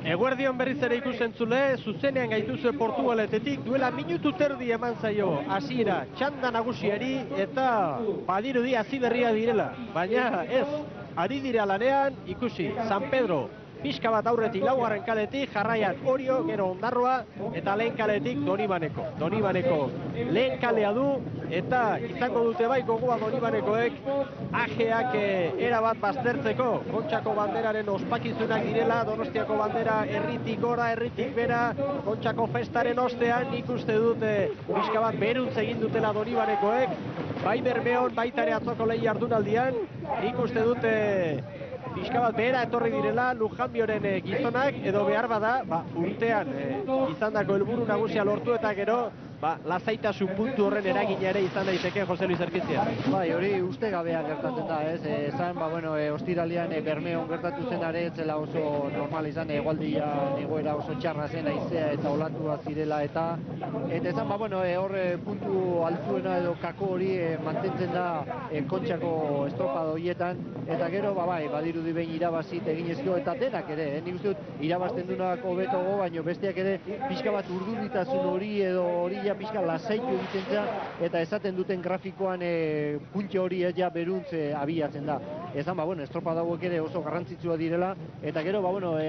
Eguerdion berriz ere ikusentzule, zuzenean gaituzue Portugaletetik duela minutu terdi eman zaio hasiera txanda nagusiari eta badirudi hasi berria direla, baina ez, ari dira lanean ikusi San Pedro pixka bat aurretik laugarren kaletik, jarraian Orio, gero Ondarroa eta lehen kaletik Donibaneko lehen kalea du eta izango dute bai gogoa Donibanekoek ajeak erabat baztertzeko, Kontxako banderaren ospakizunak direla, Donostiako bandera herritik gora, herritik bera, Kontxako festaren ostean nik uste dut pixka bat beruntz egin dutela Donibanekoek, bai Bermeon, baita ere atzoko lehi jardunaldian, nik uste dut pixka bat behera etorri direla Lujanbioren gizonak, edo behar bada, urtean izandako helburu nagusia lortu eta gero lasaitasun puntu horren eragina ere izan daiteke Jose Luis Erkizia. Bai, hori uste gabea gertatzen da, ez? Esan, ostiralean Bermeon gertatu zen ere, etzela oso normal izan, egualdia egoera oso txarra zen, haizea eta olatua zirela eta esan, hor puntu altzuena edo kako hori mantentzen da Kontxako estropado horietan, eta gero, badirudi behin irabazit eginezko eta denak ere, nik uste dut irabazten dunak hobetogo, baina besteak ere pixka bat urduritasun hori edo hori pixka lasaitu egiten da, eta esaten duten grafikoan puntxe hori ja beruntz abiatzen da. Esan, estropada hauek ere oso garrantzitsua direla, eta gero,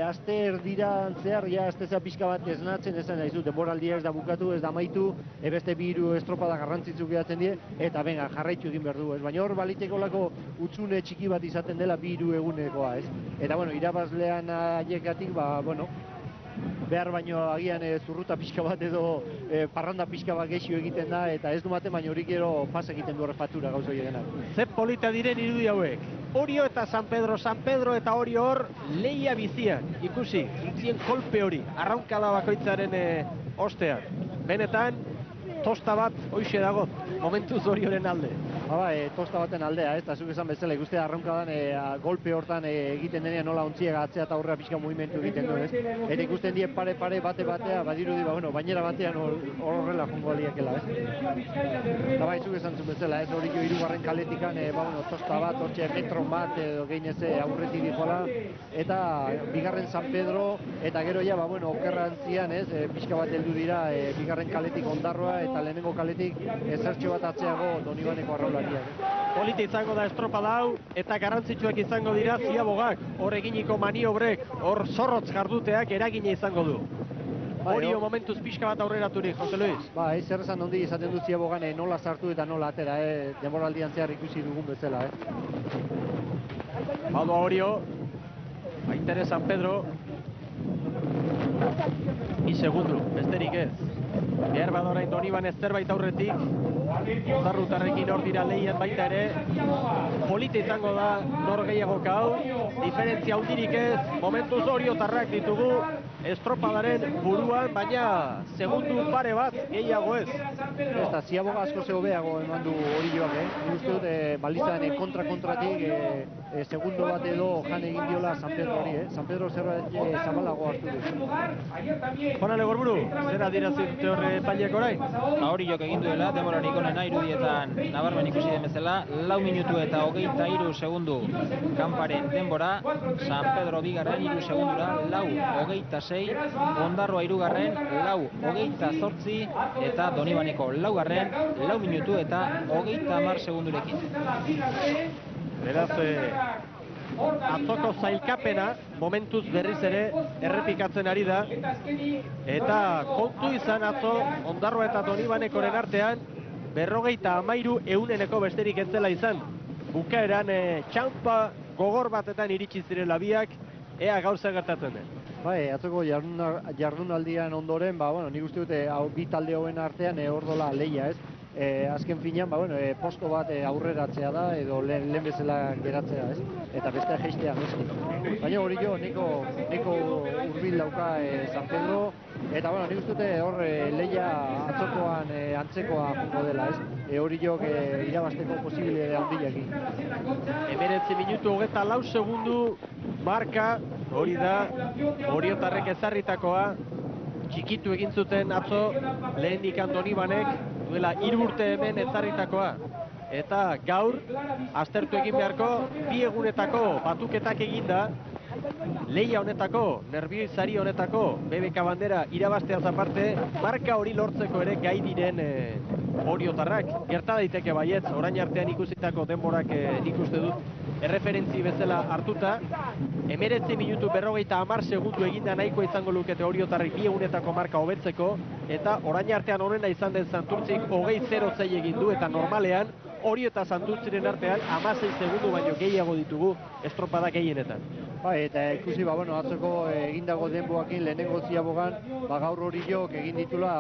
aste erdiran zehar, asteza pixka bat esnatzen, esan nahi zu, denboraldia ez da bukatu, ez da amaitu, beste bi hiru estropada garrantzitsu gehatzen die, eta benga, jarraitu egin behar du, ez? Baina hor baliteko lako utzune txiki bat izaten dela bi hiru egunekoa, ez? Eta, irabazlean aiekatik, behar baino agian zurruta pixka bat edo parranda pixka bat geixio egiten da, eta ez du maten, baina hori gero pas egiten du fatura gauza hienak. Ze polita diren irudi hauek. Orio eta San Pedro eta Orio hor lehia bizian, ikusi, intzien kolpe hori, arraunkala bakoitzaren ostean. Benetan, tosta bat hoxe dago, momentuz Orioren alde. Tosta baten aldea, ez, eta zuk esan bezala, ikustea arraunkadan golpe hortan egiten denean nola ontziega atzea eta aurrera pixka mugimendu egiten duen, ez? Eta ikusten die pare-pare bate-batea, badirudi, bainera batean horrela jongo aliakela, ez? Eta zuk esan zuen bezala, ez, hori jo hirugarren kaletikan, tosta bat, hortxe metron bat, edo gehinez aurretik dijola, eta bigarren San Pedro, eta gero ja, okerrantzian, ez, pixka bat heldu dira, bigarren kaletik Ondarroa, eta lehenengo kaletik zertxo bat atzeago Donibaneko arraulariak. Polita izango da estropada hau, eta garrantzitsuak izango dira ziabogak, hor eginiko maniobrek, hor zorrotz jarduteak eragina izango du. Orio momentuz pixka bat aurreraturik, Jose Luis. Zer esan ondi izaten du ziabogan nola sartu eta nola atera, denboraldian zehar ikusi dugun bezala, Bado Orio, baitere San Pedro, bi segundu, besterik ez. Behar badorain Doniban ez zerbait aurretik, Ondarrutarrekin hor dira lehian baita ere, polita izango da nor gehiagoka hau, diferentzia handirik ez, momentuz Oriotarrak ditugu, estropadaren buruan, baina segundu pare bat gehiago ez. Eta ziaboga asko hobeago eman du Orioak, uste dut balizan kontra-kontratik segundo bat edo jan egin diola San Pedro hori, San Pedro zerbait zabalago hartu du. Jonale Gorburu, zera dirazit horre paliak orain? Oriok egin duela, demorarik onena irudietan nabarmen ikusi den bezala, 4 minutu eta 23 segundu kanparen denbora, San Pedro bigarren 3 segundura, 4:26, Ondarroa hirugarren, 4:28 eta Donibaneko laugarren, 4 minutu eta 30 segundurekin. Beraz, atzoko zailkapena momentuz berriz ere errepikatzen ari da, eta kontu izan atzo Ondarroa eta Donibanekoren artean 53% besterik ez zela izan. Bukaeran txanpa gogor batetan iritsi zirela biak, ea gauza gertatzen den. Atzoko jardunaldian ondoren, nik uste dute bi talde hauen artean ordola lehia, ez? Azken finean, posto bat aurreratzea da, edo lehen bezala geratzea, ez? Eta bestea jeistea, ez? Baina hori jo, neko urbil dauka San Pedro, eta nik uste dute hor lehia atzokoan antzekoa jungo dela, ez? Hori jo irabazteko posible handiakin. 19 minutu 24 segundu marka, hori da, Oriotarrek ezarritakoa, txikitu egin zuten atzo lehendik Donibanek, duela 3 urte hemen ezarritakoa. Eta gaur, aztertu egin beharko, 2 egunetako batuketak eginda, leia honetako, nerbiozari honetako, BBK bandera irabazteaz aparte, marka hori lortzeko ere gai diren oriotarrak. Gerta daiteke baietz, orain artean ikusitako denborak nik uste dut erreferentzi bezala hartuta, 19 minutu 50 segundu eginda nahiko izango lukete oriotarrik bi egunetako marka hobetzeko, eta orain artean honena izan den Santurtzik 20-0 egin du, eta normalean Orio eta Santurtziren artean 16 segundu baino gehiago ditugu estropada gehienetan. Bai, eta ikusi, atzeko egindago denboakin lehenengo ziabogan, gaur Oriok egin ditula,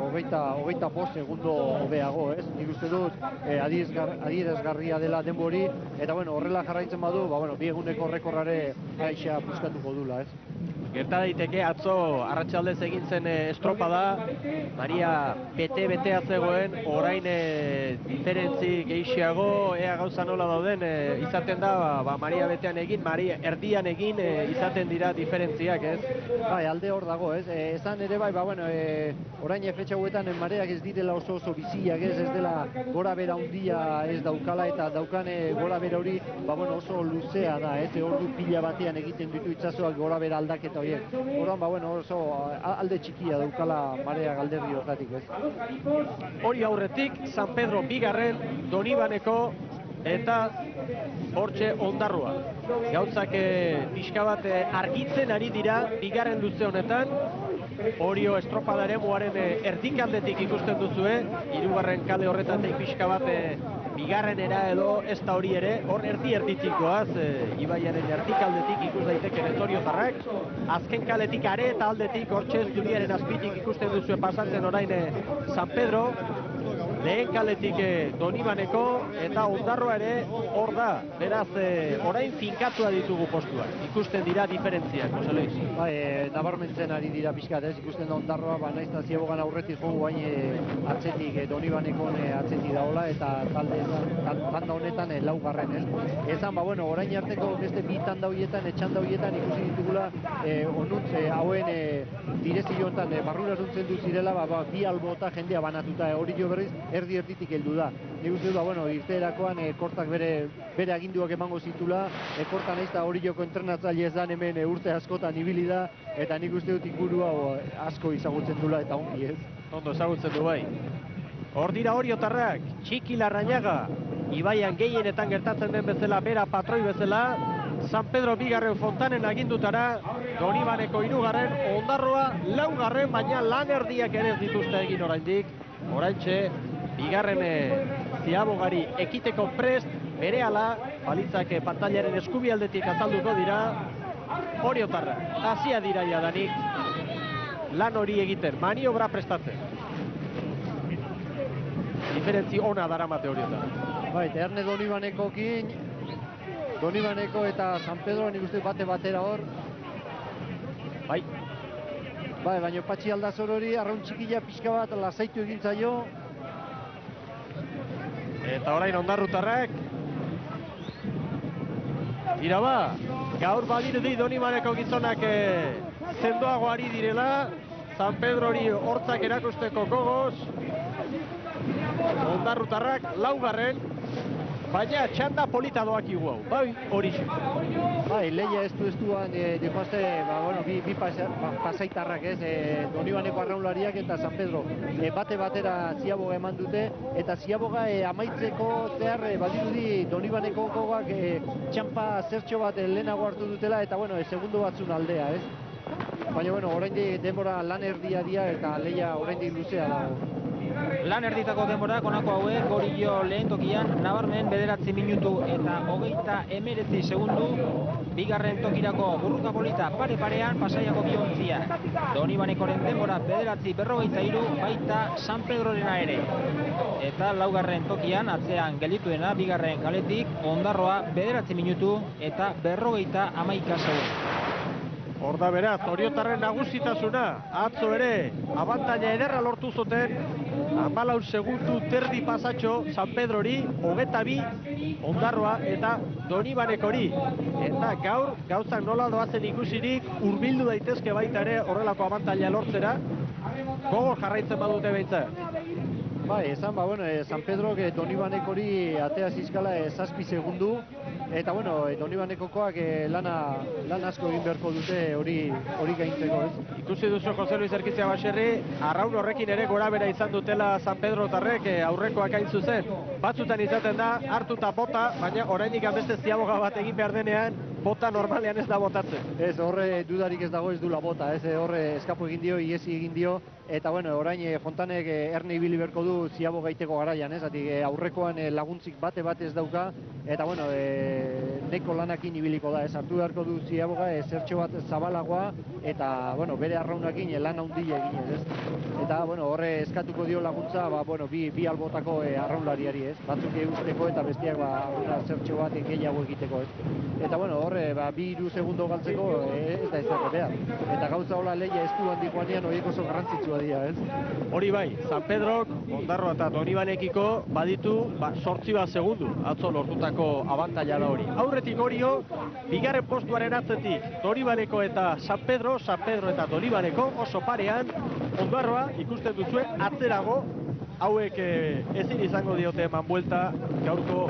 hogeita 5 segundo hobeago, ez? Nik uste dut, adierazgarria dela denbori, eta horrela jarraitzen badu, bi eguneko rekorrare aixa puskatuko dula, ez? Gerta daiteke, atzo arratsaldez egin zen estropada, Maria bete-betea zegoen, orain diferentzi gehiago, ea gauza nola dauden, izaten da, Maria betean egin, Maria erdian egin, izaten dira diferentziak, ez? Bai, alde hor dago, ez? Esan ere bai, orain fetxa hauetan mareak ez direla oso biziak, ez dela gora bera handia ez daukala, eta daukan gora bera hori, oso luzea da, ez? Ordu pila batean egiten ditu itsasoak gora bera aldaketa horiek. Horan, oso alde txikia daukala marea galderri hortatik, ez? Hori aurretik, San Pedro bigarren, Donibaneko eta hortxe Ondarrua. Gauzak pixka bat argitzen ari dira bigarren luze honetan. Orio estropadaren muaren erdikaldetik ikusten duzue, hirugarren kale horretatik pixka bat bigarrenera edo ez da hori ere, hor erdi-erditikoaz, ibaiaren erdikaldetik ikus daiteke oriotarrak, azken kaletik are eta aldetik hortxe Zubiaren azpitik ikusten duzue pasatzen orain San Pedro, lehen kaletik Donibaneko eta Ondarroa ere hor da, beraz orain finkatua ditugu postuak, ikusten dira diferentziak, Jose Luis. Bai, nabarmentzen ari dira pixkat, ez? Ikusten da Ondarroa, naiz eta ziabogan aurretik jogu bain atzetik, Donibanekon atzetik daola, eta tanda honetan laugarren, ez? Ezan, orain arteko beste bi tanda horietan, txanda horietan ikusi ditugula, onuntze hauen direzio honetan barrura zuntzen du zirela, bi albota jendea banatuta, hori jo berriz, erdi-erditik heldu da. Nik uste du, irteerakoan kortak bere aginduak emango zitula, kortan ez da Orioko entrenatzaile ez dan hemen urte askotan ibili da, eta nik uste dut ingurua asko izagutzen dula eta ongi, ez? Ondo ezagutzen du bai. Hor dira oriotarrak, Txiki Larrañaga, ibaian gehienetan gertatzen den bezala, bera patroi bezala, San Pedro bigarren Fontanen agindutara, Donibaneko hirugarren, Ondarroa laugarren, baina lan erdiak ere ez dituzte egin oraindik. Oraintxe, bigarren ziabogari ekiteko prest, berehala, balitzak pantailaren eskubialdetik azalduko dira, oriotarrak, hasia dira jadanik, lan hori egiten, maniobra prestatzen. Diferentzi ona daramate oriotarrak. Bai, eta Erne Donibanekokin, Donibaneko eta San Pedro nik uste bate batera hor. Bai. Bai, baina Patxi Aldazor hori arraun txikila pixka bat lasaitu egin zaio. Eta orain Ondarrutarrak. Tira ba, gaur badirudi Donibaneko gizonak zendoago ari direla. San Pedro hori hortzak erakusteko gogoz. Ondarrutarrak laugarren. Baina txanda polita doak iguau, bai hori. Bai, leia estuan dikoazte, bi pasaitarrak ez, Donibaneko arraunlariak eta San Pedro. Bate batera ziaboga eman dute, eta ziaboga amaitzeko zehar badirudi Donibaneko gogak txampa zertxo bat lehenago hartu dutela, eta segundo batzun aldea, ez? Baina, oraindik denbora lan erdia dira eta leia oraindik luzea dago. Lan erditako denborak honako hauek, Orio lehen tokian, nabarmen 9 minutu eta 39 segundu, bigarren tokirako Burruka Polita pare-parean Pasaiako biontzia. Donibanekoren denbora 9:43, baita San Pedrorena ere. Eta laugarren tokian, atzean geldituena, bigarren kaletik, Ondarroa 9 minutu eta 51 segundu. Hor da beraz, oriotarren nagusitasuna, atzo ere, abantaila ederra lortu zuten, 14 segundu terdi pasatxo San Pedrori, 22 Ondarroa eta Donibanekori. Eta gaur, gauzak nola doazen ikusirik, hurbildu daitezke baita ere horrelako abantaila lortzera, gogor jarraitzen badute behintzat. Bai, esan, San Pedro Donibanekori atea zizkala 7 segundu, Eta bueno, Donibanekokoak lan asko egin beharko dute hori gaintzeko, ez? Ikusi duzu Jose Luis Erkizia Baserri, arraun horrekin ere gora bera izan dutela San Pedro tarrek aurrekoak hain zuzen. Batzutan izaten da, hartuta bota, baina oraindik beste ziaboga bat egin behar denean, bota normalean ez da botatzen. Ez, horre dudarik ez dago ez dula bota, ez horre eskapu egin dio, iesi egin dio, eta bueno, orain Fontanek erne ibili berko du ziabo gaiteko garaian, ez? Aurrekoan laguntzik bate ez dauka, eta bueno, neko lanakin ibiliko da, ez? Hartu beharko du ziaboga, zertxo bat zabalagoa, eta bueno, bere arraunakin lan handia eginez, ez? Eta bueno, horre eskatuko dio laguntza, bueno, bi albotako arraunlariari, ez? Batzuk eusteko eta bestiak zertxo bat gehiago egiteko, ez? Eta bueno, horre, 2-3 segundo galtzeko ez da ezer behar. Eta gauza hola lehia estu handi joanean horiek oso garrantzitsua dira, ez? Hori bai, San Pedrok, Ondarroa eta Donibanekiko baditu 8 segundu atzo lortutako abantaila da hori. Aurretik Orio, bigarren postuaren atzetik Donibaneko eta San Pedro eta Donibaneko oso parean, Ondarroa ikusten duzue atzerago, hauek ezin izango diote eman buelta gaurko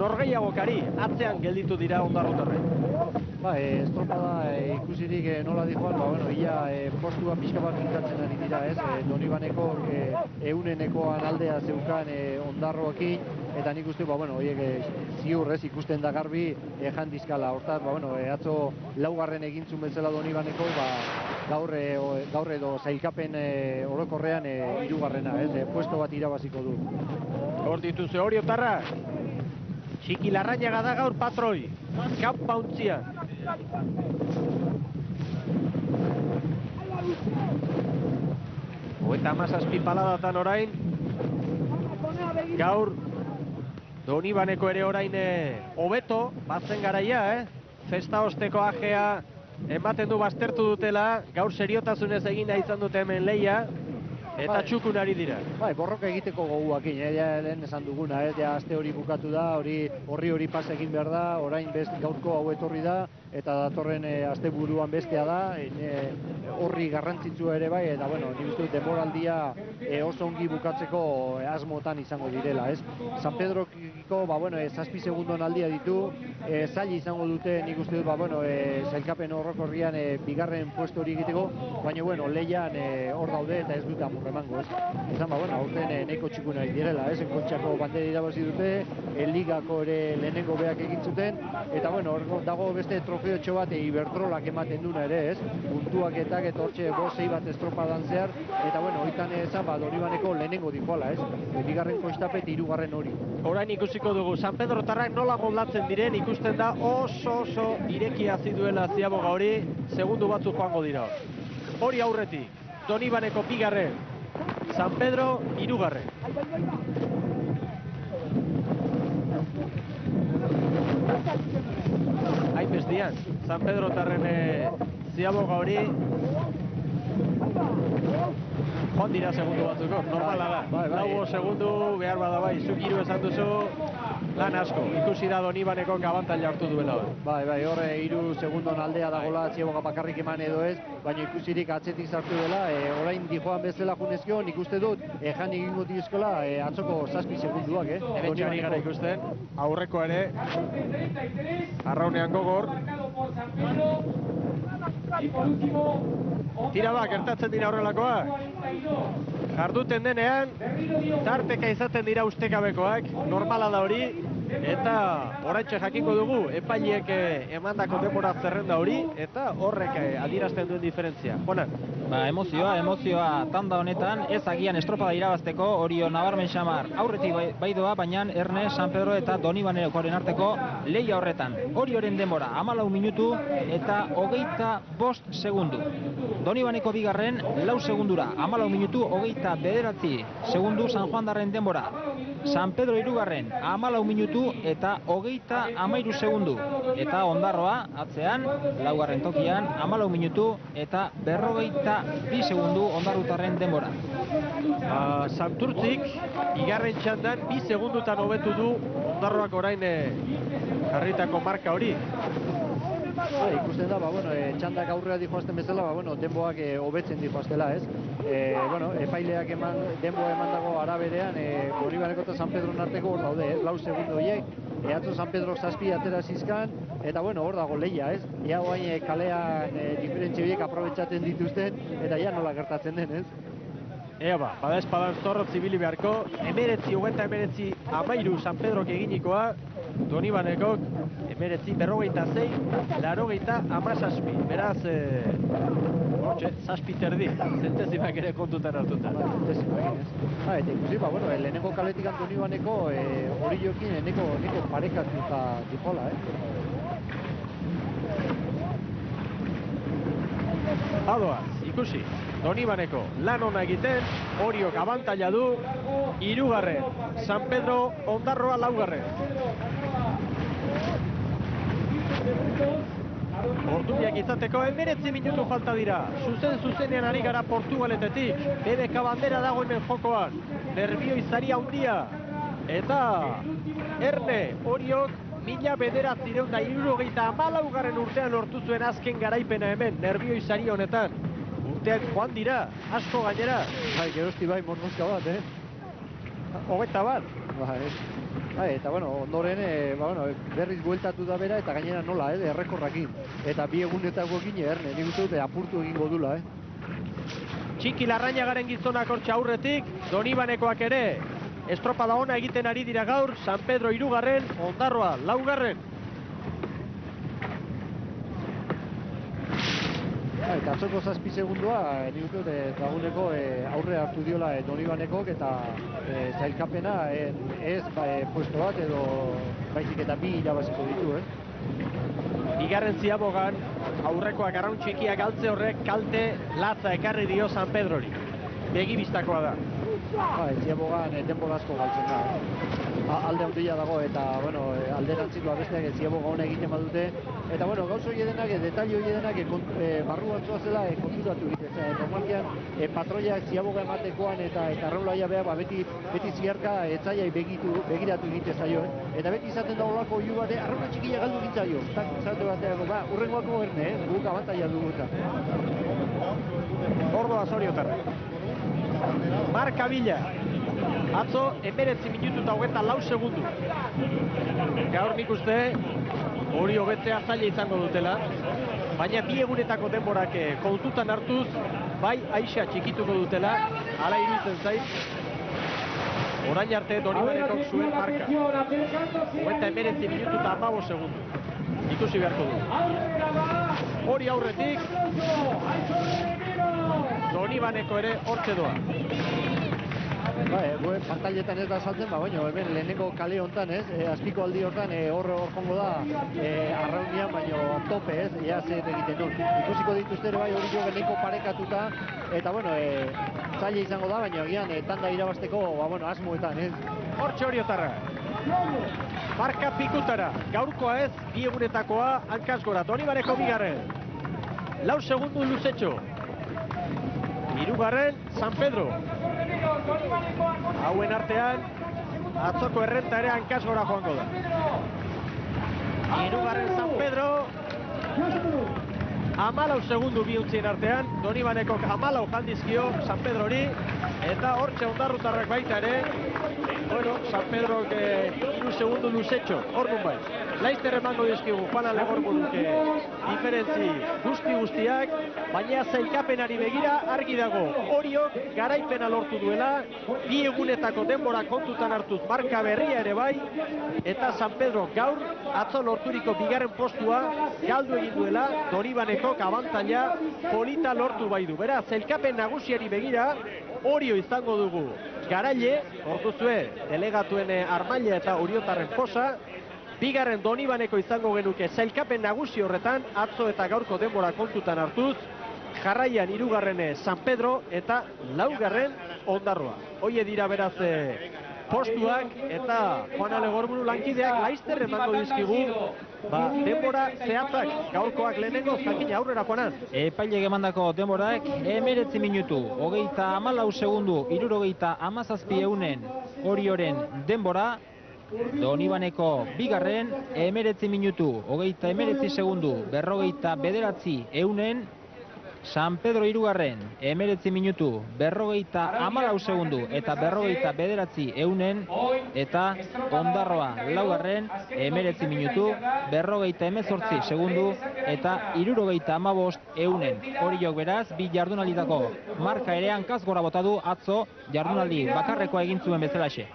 norgehiagokari, atzean gelditu dira ondarrotarrek. Estropada ikusirik nola dijoan, bueno, ia postua pixka bat pintatzen ari dira, ez? Donibaneko eunenekoan aldea zeukan Ondarroekin, eta nik uste, bueno, horiek ziur, ez, ikusten da garbi jan dizkala. Hortaz, bueno, atzo laugarren egintzun bezala Donibaneko, gaur edo zailkapen orokorrean hirugarrena, ez? Puesto bat irabaziko du. Hor dituzu Oriotarrak, Txiki Larrañaga da gaur patroi, kanpa untzian. Eta 17 paladatan orain, gaur Donibaneko ere orain hobeto, batzen garaia, festa osteko ajea ematen du baztertu dutela, gaur seriotasunez egina izan dute hemen leia, eta txukun ari dira. Borroka egiteko goguakin, lehen esan duguna, aste hori bukatu da, horri pas egin behar da, orain gaurko hau etorri da, eta datorren asteburuan bestea da, horri garrantzitsua ere bai, eta bueno, nik uste dut denboraldia oso ongi bukatzeko asmotan izango direla, ez? San Pedrokiko, 7 segundon aldia ditu, zaila izango dute, nik uste dut, zailkapen horrokorrian bigarren puesto hori egiteko, baina bueno, leian hor daude eta ez dute amurra emango, ez? Izan, aurten neko txikun ari direla, ez? Kontxako bandera irabazi dute, ligako ere lehenengo beak egin zuten, eta bueno, hor dago beste trofeotxo bat Iberdrolak ematen duna ere, ez? Puntuaketak eta hortxe 5-6 bat estropadan zehar, eta bueno, hoitan ezan, Donibaneko lehenengo dikoala, ez? Bigarren koiztapet, hirugarren hori. Orain ikusiko dugu, San Pedro tarrak nola moldatzen diren, ikusten da oso irekia ziduela ziaboga hori, segundu batzu joango dira. Hori aurretik, Donibaneko bigarren, San Pedro hirugarren. Hain bestian, San Pedro tarren ziaboga hori, joan dira segundu batzuko, normala da. Lau segundu behar bada bai, zuk hiru esan duzu, lan asko. Ikusi da Donibaneko abantaila hartu duela. Bai, horre 3 segundon aldea dagoela ziaboga bakarrik eman edo ez, baina ikusirik atzetik sartu dela, orain dijoan bezala junezkio, nik uste dut, jan egingo dizkola atzoko 7 segunduak, Hementxe ari gara ikusten, aurreko ere, arraunean gogor. Tira ba, gertatzen dira horrelakoak. Jarduten denean, tarteka izaten dira ustekabekoak, normala da hori, eta oraintxe jakingo dugu, epaileek emandako denbora zerrenda hori, eta horrek adierazten duen diferentzia. Jonan? Emozioa tanda honetan, ez agian estropada irabazteko, Orio nabarmen xamar aurretik bai doa, baina Erne, San Pedro eta Donibanekoaren arteko leia horretan. Orioren denbora 14 minutu eta 25 segundu. Donibaneko bigarren 4 segundura, 14 minutu 29 segundu San Juandarren denbora. San Pedro hirugarren 14 minutu eta 33 segundu. Eta Ondarroa atzean, laugarren tokian 14 minutu eta 42 segundu Ondarrutarren denbora. Santurtzik, bigarren txandan 2 segundutan hobetu du Ondarroak orain jarritako marka hori. Ikusten da, txandak aurrera dijoazten bezala, denboak hobetzen dijoaztela, ez? Epaileak denboa eman dago araberean, Donibaneko eta San Pedron arteko hor daude, 4 segundu horiek, Atzo San Pedro 7 atera zizkan, eta bueno, hor dago lehia, ez? Ea guain kalean diferentzia horiek aprobetxatzen dituzten, eta ja nola gertatzen den, ez? Ea ba, bada espadan zorrotz ibili beharko, 19-13 San Pedrok eginikoa, Donibanekok 19-46, 87. Beraz, zazpi terdi, zentezimak ere kontutan hartuta. Zentezimak, ez? Eta ikusi, bueno, lehenengo kaletik Donibaneko hori jokin eneko parekatuta dipola, Badoaz, ikusi, Donibaneko lan ona egiten, Oriok abantaila du, 3. San Pedro Ondarroa 4. Ordubiak izateko 19 minutu falta dira. Zuzenean ari gara Portugaletetik. BBK bandera dago hemen jokoan. Nerbioi zaria handia. Eta Erne Oriok 1974 urtean lortu zuen azken garaipena hemen. Nerbioi zari honetan. Urteak joan dira, asko gainera. Bai, gerosti bai, mormozka bat, 21. Eta bueno, ondoren berriz bueltatu da bera eta gainera nola, errekorrakin. Eta bi egunetakoekin Erne, nik uste dute apurtu egingo dula, Txiki Larrañagaren gizonak hortxe aurretik, Donibanekoak ere estropada ona egiten ari dira gaur, San Pedro 3, Ondarroa 4. Eta atzoko 7 segundua, nik uste dut daguneko aurre hartu diola Donibanekok eta zailkapena ez puesto bat edo baizik eta 2 irabaziko ditu, Bigarren ziabogan aurrekoak arraun txikiak galtze horrek kalte latza ekarri dio San Pedrori. Begibistakoa da. Ziabogan denbora asko galtzen da. Alde handia dago eta alderantzikoa besteak ziaboga hona egiten badute. Eta gauz hori denak, detalle hori denak barruan zoazela konturatu egiten. Normalkian patroiak ziaboga ematekoan eta arraulaia behar beti ziarka etzaiai begiratu egiten zaio. Eta beti izaten da olako hiu bate, arrauna txikia galdu gintzaio. Zate bateako, urrengoako Erne, guk abantaila dugu eta. Ordoa Zoriotarra. Marka Bila. Atzo, 19 minutu eta 24 segundu. Gaur nik uste, hori hobetzea zaila izango dutela. Baina 2 egunetako denborak kontutan hartuz, bai aixa txikituko dutela, hala iruditzen zait. Orain arte Donibanekok zuen marka. 19 minutu eta 15 segundu. Ikusi beharko du. Hori aurretik, Donibaneko ere hortxe doa. Pantailetan ez da saltzen, hemen lehenengo kale honetan, azpiko aldi hortan hor jongo da arraunian, baino tope, ea zer egiten dut. Ikusiko dituzte ere bai hori jo geheneko parekatuta, eta zaila izango da, baina egian tanda irabazteko asmoetan, Hortxe Oriotarra. Marka pikutara, gaurkoa ez, 2 egunetakoa, hankaz gora, Donibaneko 2. 4 segundu luzetxo. 3. San Pedro. Hauen artean, atzoko errenta ere hankaz gora joango da. 3. San Pedro. 14 segundu bihuntzien artean, Donibanekok 14 jandizkio San Pedrori, eta hortxe Ondarrutarrak baita ere, San Pedrok 3 segundu luzetxo, hor nun bai. Laizter emango dizkigu, Juan Alegorburuk diferentzi guztiak, baina zailkapenari begira argi dago. Oriok garaipena lortu duela, 2 egunetako denbora kontutan hartuz marka berria ere bai, eta San Pedro gaur, atzo lorturiko 2. postua, galdu egin duela, Donibanekok abantaila polita lortu bai du. Beraz, zailkapen nagusiari begira, Orio izango dugu garaile, orduzue, delegatuen Armaila eta Oriotarren posa, 2. Donibaneko izango genuke zailkapen nagusi horretan, atzo eta gaurko denbora kontutan hartuz, jarraian 3. San Pedro eta 4. Ondarroa. Hoie dira beraz postuak eta Juan Alegorburu lankideak laizter emango dizkigu denbora zehatzak, gaurkoak lehenengo, jakina aurrera Juanan. Epailek emandako denborak 19 minutu, 34 segundu, 77 eunen Orioren denbora, Donibaneko 2. 19 minutu, 19 segundu, 49 eunen San Pedro irugarren, 19 minutu, 54 segundu eta 49 eunen, eta Ondarroa laugarren, 19 minutu, 58 segundu eta 75 eunen. Oriok beraz, bi jardunalditako marka ere hankaz gora bota du atzo jardunaldi bakarrekoa egin zuen bezalaxe.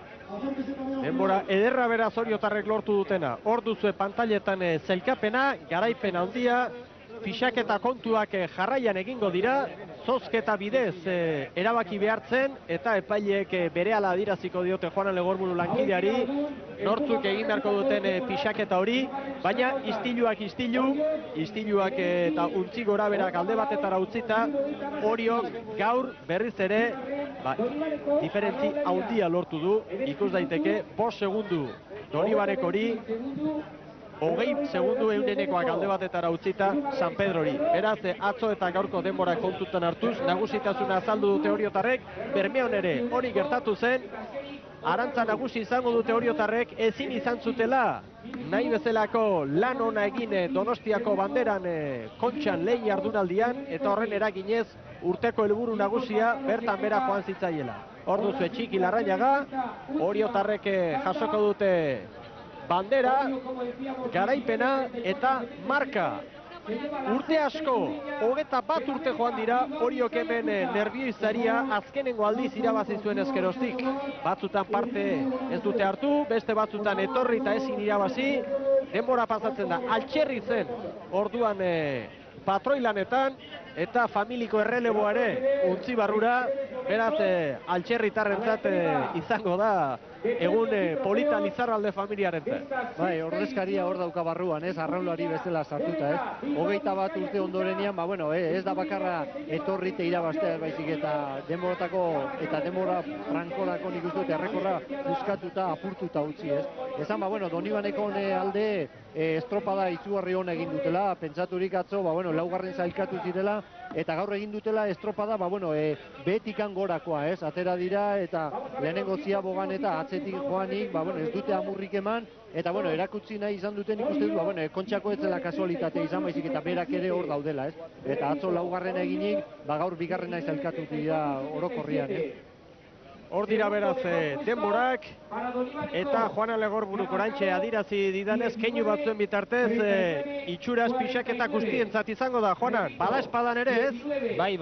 Denbora ederra beraz oriotarrek lortu dutena. Hor duzue pantailetan sailkapena, garaipen handia, fixaketa kontuak jarraian egingo dira, zozketa bidez erabaki behartzen, eta epaileek berehala adiraziko diote Juanan Legorburu lankideari, nortzuk egin beharko duten fixaketa hori, baina istiluak eta untzi gora berak alde batetara utzita, Oriok gaur berriz ere diferentzi handia lortu du, ikus daiteke 5 segundu Donibanek hori, 20 segundu eunenekoak alde batetara utzita San Pedrori. Beraz, atzo eta gaurko denbora kontutan hartuz, nagusitasuna azaldu dute oriotarrek, Bermeon ere hori gertatu zen, arantza nagusi izango dute oriotarrek, ezin izan zutela, nahi bezalako lan ona egin Donostiako banderan kontxan lehen jardunaldian, eta horren eraginez urteko helburu nagusia bertan bera joan zitzaiela. Hor duzu Txiki Larrañaga, oriotarrek jasoko dute bandera, garaipena eta marka. Urte asko, 21 urte joan dira, Oriok hemen nervioizaria azkenengo aldiz irabazi zuen ezkeroztik. Batzutan parte ez dute hartu, beste batzutan etorri eta ezin irabazi, denbora pasatzen da, altxerri zen orduan patroi lanetan, eta familiko erreleboa ere untzi barrura, beraz altxerritarrentzat izango da egun polita Lizarralde familiarentzat. Bai, ordezkaria hor dauka barruan, arraunlari bezala sartuta, 21 urte ondorenean, ez da bakarra etorrite irabaztea, baizik eta denboratako eta denbora frankorako nik uste dut errekorra buskatuta, apurtuta utzi, Esan, Donibaneko alde estropada izugarri hona egin dutela, pentsaturik atzo, laugarren zailkatu zirela, eta gaur egin dutela estropada, behetikan gorakoa, atera dira, eta lehenengo ziabogan eta atzetik joanik, ez dute amurrik eman, eta erakutsi nahi izan duten ikusten du, kontxako ez zela kasualitatea izan baizik eta berak ere hor daudela, eta atzo laugarren eginik, gaur bigarrena zailkatu dira orokorrian, Hor dira beraz denborak, eta Juanan Legorburu orantxe adirazi didanez, keinu batzuen bitartez, itxuraz pixaketa guztientzat izango da, Juanan, bada espadan ere ez? Bai,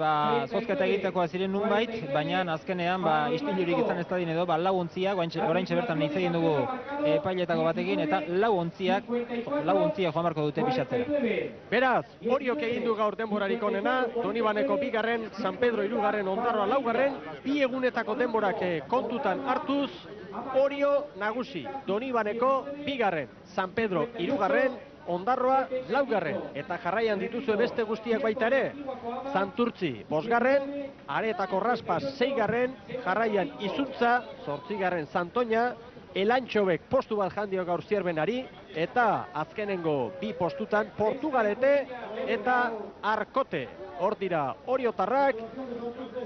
zozketa egitekoa ziren nunbait, baina azkenean istilurik izan ez dadin edo, lau ontziak, oraintxe bertan hitz egin dugu epailetako batekin, eta lau ontziak joan barko dute pixatzera. Beraz, Oriok egin du gaur denborarik onena, Donibaneko bigarren, San Pedro irugarren, Ondarroa laugarren, bi egunetako denborak kontutan hartuz, Orio nagusi, Donibaneko bigarren, San Pedro irugarren, Ondarroa laugarren, eta jarraian dituzue beste guztiak baita ere, Santurtzi bosgarren, Aretako Raspas seigarren, jarraian Izuntza, 8garren Santoña, Elantxobek postu bat jandio gaur Zierbenari, eta azkenengo bi postutan Portugalete eta Arkote. Hor dira oriotarrak,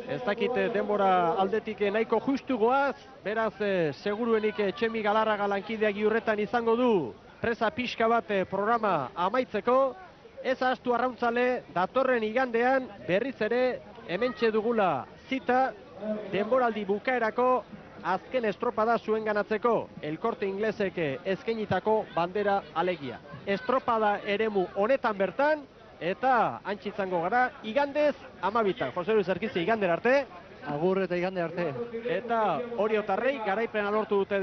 ez dakit denbora aldetik nahiko justu goaz, beraz seguruenik Txemi Galarraga lankideak iurretan izango du presa pixka bat programa amaitzeko. Ez ahaztu arrauntzale, datorren igandean berriz ere hementxe dugula zita denboraldi bukaerako azken estropada zuen ganatzeko El Corte Inglesek eskainitako bandera alegia. Estropada eremu honetan bertan, eta antxitzango gara igandez 12. Jose Luis Erkizi, igander arte. Agur eta igande arte. Eta oriotarrei garaipena lortu dute